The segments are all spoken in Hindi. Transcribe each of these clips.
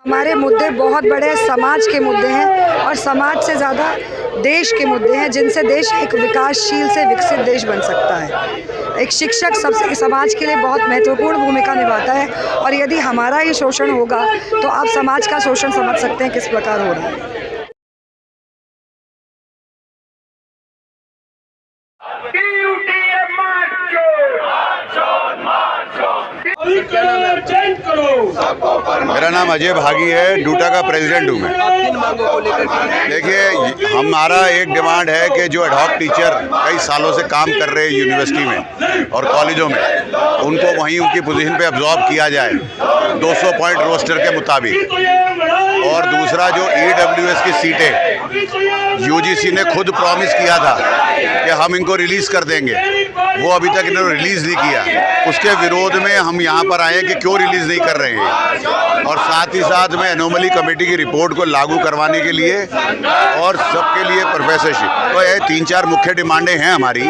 हमारे मुद्दे बहुत बड़े समाज के मुद्दे हैं और समाज से ज़्यादा देश के मुद्दे हैं, जिनसे देश एक विकासशील से विकसित देश बन सकता है। एक शिक्षक सबसे समाज के लिए बहुत महत्वपूर्ण भूमिका निभाता है और यदि हमारा ही शोषण होगा तो आप समाज का शोषण समझ सकते हैं किस प्रकार हो रहा है। मेरा नाम अजय भागी है, डूटा का प्रेसिडेंट हूँ मैं। किन मांगों को लेकर? देखिए, हमारा एक डिमांड है कि जो एडहॉक टीचर कई सालों से काम कर रहे हैं यूनिवर्सिटी में और कॉलेजों में, उनको वहीं उनकी पोजीशन पे अब्जॉर्ब किया जाए 200 पॉइंट रोस्टर के मुताबिक। और दूसरा, जो EWS की सीटें UGC ने खुद प्रॉमिस किया था कि हम इनको रिलीज़ कर देंगे, वो अभी तक इन्होंने रिलीज़ नहीं किया। उसके विरोध में हम यहाँ पर आए कि क्यों रिलीज़ नहीं कर रहे हैं, और साथ ही साथ में एनोमली कमेटी की रिपोर्ट को लागू करवाने के लिए और सबके लिए प्रोफेसरशिप। तो ये 3-4 मुख्य डिमांडें हैं हमारी,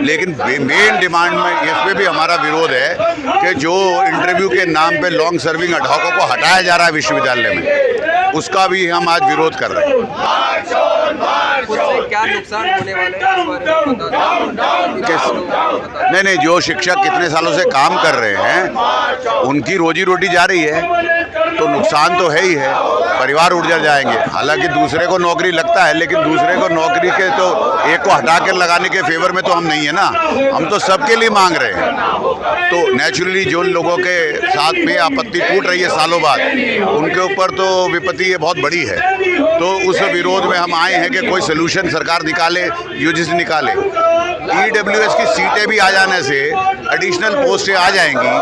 लेकिन मेन डिमांड में इसमें भी हमारा विरोध है कि जो इंटरव्यू के नाम पे लॉन्ग सर्विंग एडहॉकों को हटाया जा रहा है विश्वविद्यालय में, उसका भी हम आज विरोध कर रहे हैं। क्या नुकसान होने वाले हैं? नहीं, जो शिक्षक कितने सालों से काम कर रहे हैं उनकी रोजी रोटी जा रही है, तो नुकसान तो है ही है, परिवार उजड़ जाएंगे। हालांकि दूसरे को नौकरी लगता है, लेकिन दूसरे को नौकरी के तो एक को हटा कर लगाने के फेवर में तो हम नहीं है ना, हम तो सबके लिए मांग रहे हैं। तो नेचुरली जो लोगों के साथ में आपत्ति टूट रही है सालों बाद, उनके ऊपर तो विपत्ति ये बहुत बड़ी है। तो उस विरोध में हम आए हैं कि कोई सोल्यूशन सरकार निकाले, UGC निकाले। EWS की सीटें भी आ जाने से, एडिशनल पोस्टें आ जाएंगी,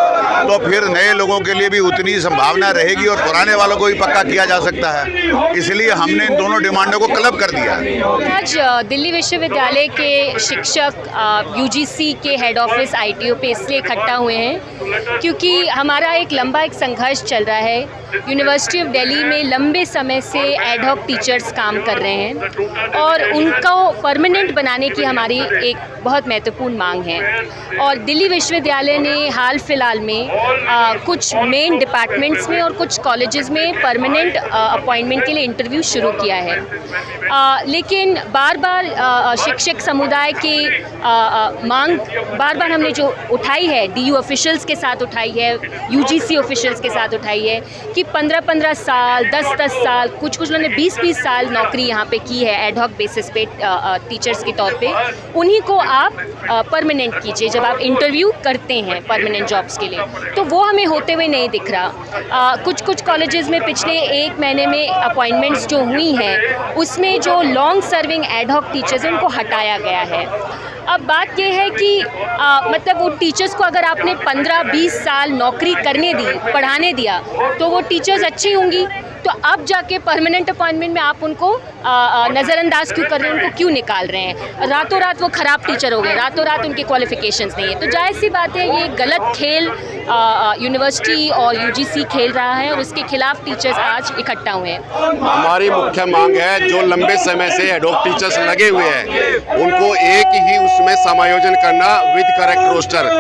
तो फिर नए लोगों के लिए भी उतनी संभावना रहेगी और पुराने वालों को भी पक्का किया जा सकता है। इसलिए हमने इन दोनों डिमांडों को क्लब कर दिया है। आज दिल्ली विश्वविद्यालय के शिक्षक UGC के हेड ऑफिस ITO पे इसलिए इकट्ठा हुए हैं क्योंकि हमारा एक लंबा संघर्ष चल रहा है। यूनिवर्सिटी ऑफ दिल्ली में लंबे समय से एडहॉक टीचर्स काम कर रहे हैं और उनको परमानेंट बनाने की हमारी एक बहुत महत्वपूर्ण मांग है। और दिल्ली विश्वविद्यालय ने हाल फिलहाल में कुछ मेन डिपार्टमेंट्स में और कुछ कॉलेजेस में परमानेंट अपॉइंटमेंट के लिए इंटरव्यू शुरू किया है, लेकिन बार बार शिक्षक समुदाय की मांग बार बार हमने जो उठाई है, DU ऑफिशियल्स के साथ उठाई है, UGC ऑफिशियल्स के साथ उठाई है कि 15-15 साल, 10-10 साल, कुछ उन्होंने 20-20 साल नौकरी यहाँ पे की है एडहॉक बेसिस पे टीचर्स के तौर पे, उन्हीं को आप परमानेंट कीजिए जब आप इंटरव्यू करते हैं परमानेंट जॉब्स के लिए। तो वो हमें होते हुए नहीं दिख रहा। कुछ कॉलेजेस में पिछले 1 महीने में अपॉइंटमेंट्स जो हुई हैं, उसमें जो लॉन्ग सर्विंग एडहॉक टीचर्स हैं उनको हटाया गया है। अब बात यह है कि मतलब उन टीचर्स को अगर आपने 15-20 साल नौकरी करने दी, पढ़ाने दिया, तो वो टीचर्स अच्छी होंगी, तो अब जाके परमानेंट अपॉइंटमेंट में आप उनको नज़रअंदाज क्यों कर रहे हैं, उनको क्यों निकाल रहे हैं? रातों रात वो ख़राब टीचर हो गए, रातों रात उनके क्वालिफिकेशंस नहीं है। तो जाहिर सी बात है, ये गलत खेल यूनिवर्सिटी और UGC खेल रहा है और उसके खिलाफ टीचर्स आज इकट्ठा हुए हैं। हमारी मुख्य मांग है, जो लंबे समय से एडहॉक टीचर्स लगे हुए हैं उनको एक ही उसमें समायोजन करना विद करेक्ट रोस्टर।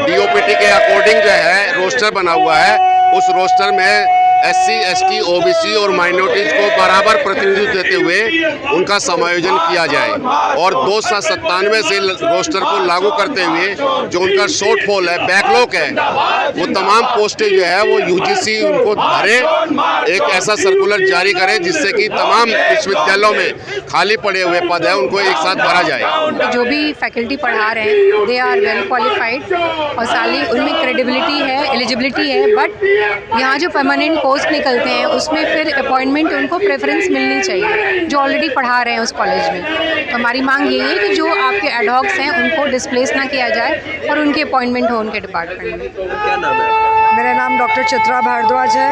DOPT के अकॉर्डिंग जो है रोस्टर बना हुआ है, उस रोस्टर में SC, ST, OBC और माइनॉरिटीज को बराबर प्रतिनिधित्व देते हुए उनका समायोजन किया जाए और 297 से रोस्टर को लागू करते हुए जो उनका शॉर्टफॉल है, बैकलॉग है, वो तमाम पोस्टें जो है वो UGC उनको भरे, एक ऐसा सर्कुलर जारी करे जिससे कि तमाम विश्वविद्यालयों में खाली पड़े हुए पद है उनको एक साथ भरा जाए। जो भी फैकल्टी पढ़ा रहे हैं दे आर वेल क्वालिफाइड और सारी उनमें क्रेडिबिलिटी है, एलिजिबिलिटी है, बट यहाँ जो परमानेंट पोस्ट निकलते हैं उसमें फिर अपॉइंटमेंट उनको प्रेफरेंस मिलनी चाहिए जो ऑलरेडी पढ़ा रहे हैं उस कॉलेज में। तो हमारी मांग यही है कि जो आपके एडहॉक्स हैं उनको डिस्प्लेस ना किया जाए और उनके अपॉइंटमेंट हो उनके डिपार्टमेंट में। क्या नाम है? मेरा नाम डॉक्टर चित्रा भारद्वाज है।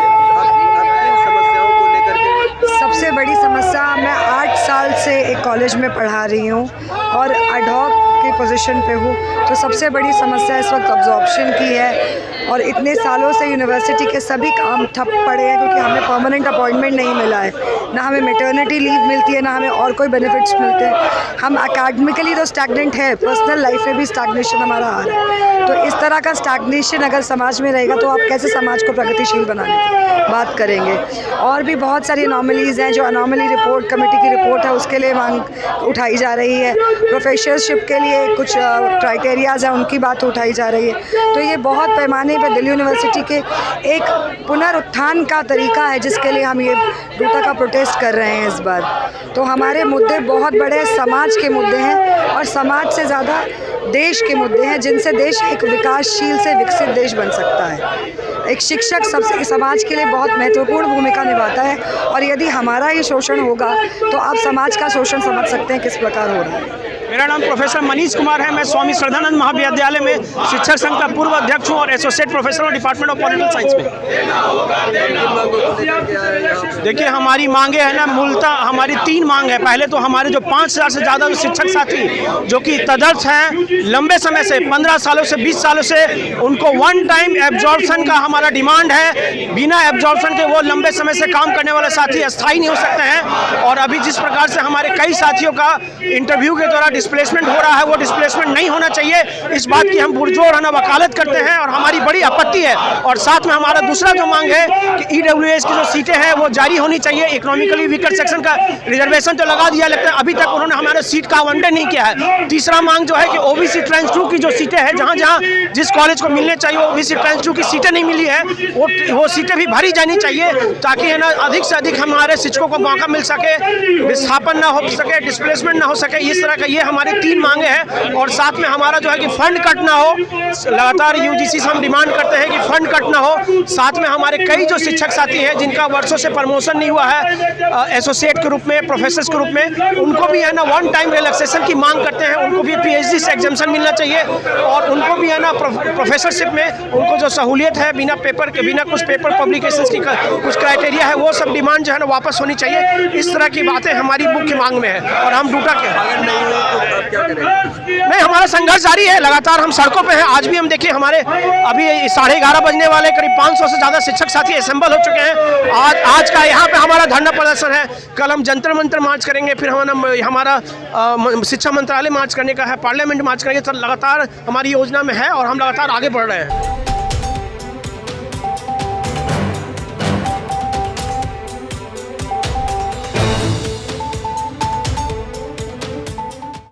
समस्याओं को लेकर के सबसे बड़ी समस्या, मैं 8 साल से एक कॉलेज में पढ़ा रही हूँ और एडहॉक की पोजीशन पे हूँ, तो सबसे बड़ी समस्या इस वक्त अब्जॉर्प्शन की है। और इतने सालों से यूनिवर्सिटी के सभी काम ठप पड़े हैं क्योंकि हमें परमानेंट अपॉइंटमेंट नहीं मिला है, ना हमें मैटरनिटी लीव मिलती है, ना हमें और कोई बेनिफिट्स मिलते हैं। हम एकेडमिकली तो स्टैग्नेंट है, पर्सनल लाइफ में भी स्टैग्नेशन हमारा आ रहा है। तो इस तरह का स्टैग्नेशन अगर समाज में रहेगा तो आप कैसे समाज को प्रगतिशील बनाने की बात करेंगे। और भी बहुत सारी अनॉमलीज़ हैं, जो अनॉमली रिपोर्ट कमेटी की रिपोर्ट है उसके लिए मांग उठाई जा रही है। प्रोफेसरशिप के लिए कुछ क्राइटेरियाज़ हैं, उनकी बात उठाई जा रही है। तो ये बहुत पैमाने पर दिल्ली यूनिवर्सिटी के एक पुनरुत्थान का तरीका है जिसके लिए हम ये डूटा का प्रोटेस्ट कर रहे हैं इस बार। तो हमारे मुद्दे बहुत बड़े समाज के मुद्दे हैं और समाज से ज़्यादा देश के मुद्दे हैं जिनसे देश एक विकासशील से विकसित देश बन सकता है। एक शिक्षक सबसे समाज के लिए बहुत महत्वपूर्ण भूमिका निभाता है और यदि हमारा ये शोषण होगा तो आप समाज का शोषण समझ सकते हैं किस प्रकार हो रहा है। मेरा नाम प्रोफेसर मनीष कुमार है। मैं स्वामी श्रद्धानंद महाविद्यालय में शिक्षक संघ का पूर्व अध्यक्ष हूँ और एसोसिएट प्रोफेसर हूँ डिपार्टमेंट ऑफ पॉलिटिकल साइंस में। देखिए, हमारी मांगे हैं ना, मूलतः हमारी 3 मांग है। पहले तो हमारे जो 5000 से ज़्यादा शिक्षक साथी जो कि तदर्थ हैं, लंबे समय से 15 सालों से 20 सालों से, उनको वन टाइम एब्जॉर्प्शन का हमारा डिमांड है। बिना एब्जॉर्प्शन के वो लंबे समय से काम करने वाले साथी अस्थायी नहीं हो सकते हैं। और अभी जिस प्रकार से हमारे कई साथियों का इंटरव्यू के दौरान डिस्प्लेसमेंट हो रहा है, वो डिस्प्लेसमेंट नहीं होना चाहिए। इस बात की हम पुरजोर है ना वकालत करते हैं और हमारी बड़ी आपत्ति है। और साथ में हमारा दूसरा जो मांग है कि ईडब्ल्यूएस की जो सीटें हैं वो जारी होनी चाहिए। इकोनॉमिकली वीकर सेक्शन का रिजर्वेशन तो लगा दिया, लेकिन अभी तक उन्होंने हमारे सीट का आवंटन नहीं किया है। तीसरा मांग जो है कि ओबीसी ट्रांस 2 की जो सीटें हैं, जहाँ जहाँ जिस कॉलेज को मिलने चाहिए ओबीसी ट्रांस 2 की सीटें नहीं मिली है, वो सीटें भी भरी जानी चाहिए ताकि है ना अधिक से अधिक हमारे शिक्षकों को मौका मिल सके, विस्थापन ना हो सके, डिस्प्लेसमेंट ना हो सके। इस तरह का ये हमारी 3 मांगे हैं। और साथ में हमारा जो है कि फंड कट ना हो, लगातार यूजीसी से हम डिमांड करते हैं कि फंड कट ना हो। साथ में हमारे कई जो शिक्षक साथी हैं जिनका वर्षों से प्रमोशन नहीं हुआ है एसोसिएट के रूप में, प्रोफेसर के रूप में, उनको भी है ना वन टाइम रिलैक्सेशन की मांग करते हैं। उनको भी पीएचडी से एग्जाम्पशन मिलना चाहिए और उनको भी है ना प्रोफेसरशिप में उनको जो सहूलियत है बिना पेपर के, बिना कुछ पेपर पब्लिकेशंस की कुछ क्राइटेरिया है, वो सब डिमांड जो है ना वापस होनी चाहिए। इस तरह की बातें हमारी मुख्य मांग में है और हम डूटा के नहीं, हमारा संघर्ष जारी है। लगातार हम सड़कों पे हैं। आज भी हम देखिए, हमारे अभी 11:30 बजने वाले करीब 500 से ज़्यादा शिक्षक साथी असेंबल हो चुके हैं। आज का यहाँ पे हमारा धरना प्रदर्शन है। कल हम जंतर मंतर मार्च करेंगे, फिर हमारा शिक्षा मंत्रालय मार्च करने का है, पार्लियामेंट मार्च करेंगे। तो लगातार हमारी योजना में है और हम लगातार आगे बढ़ रहे हैं।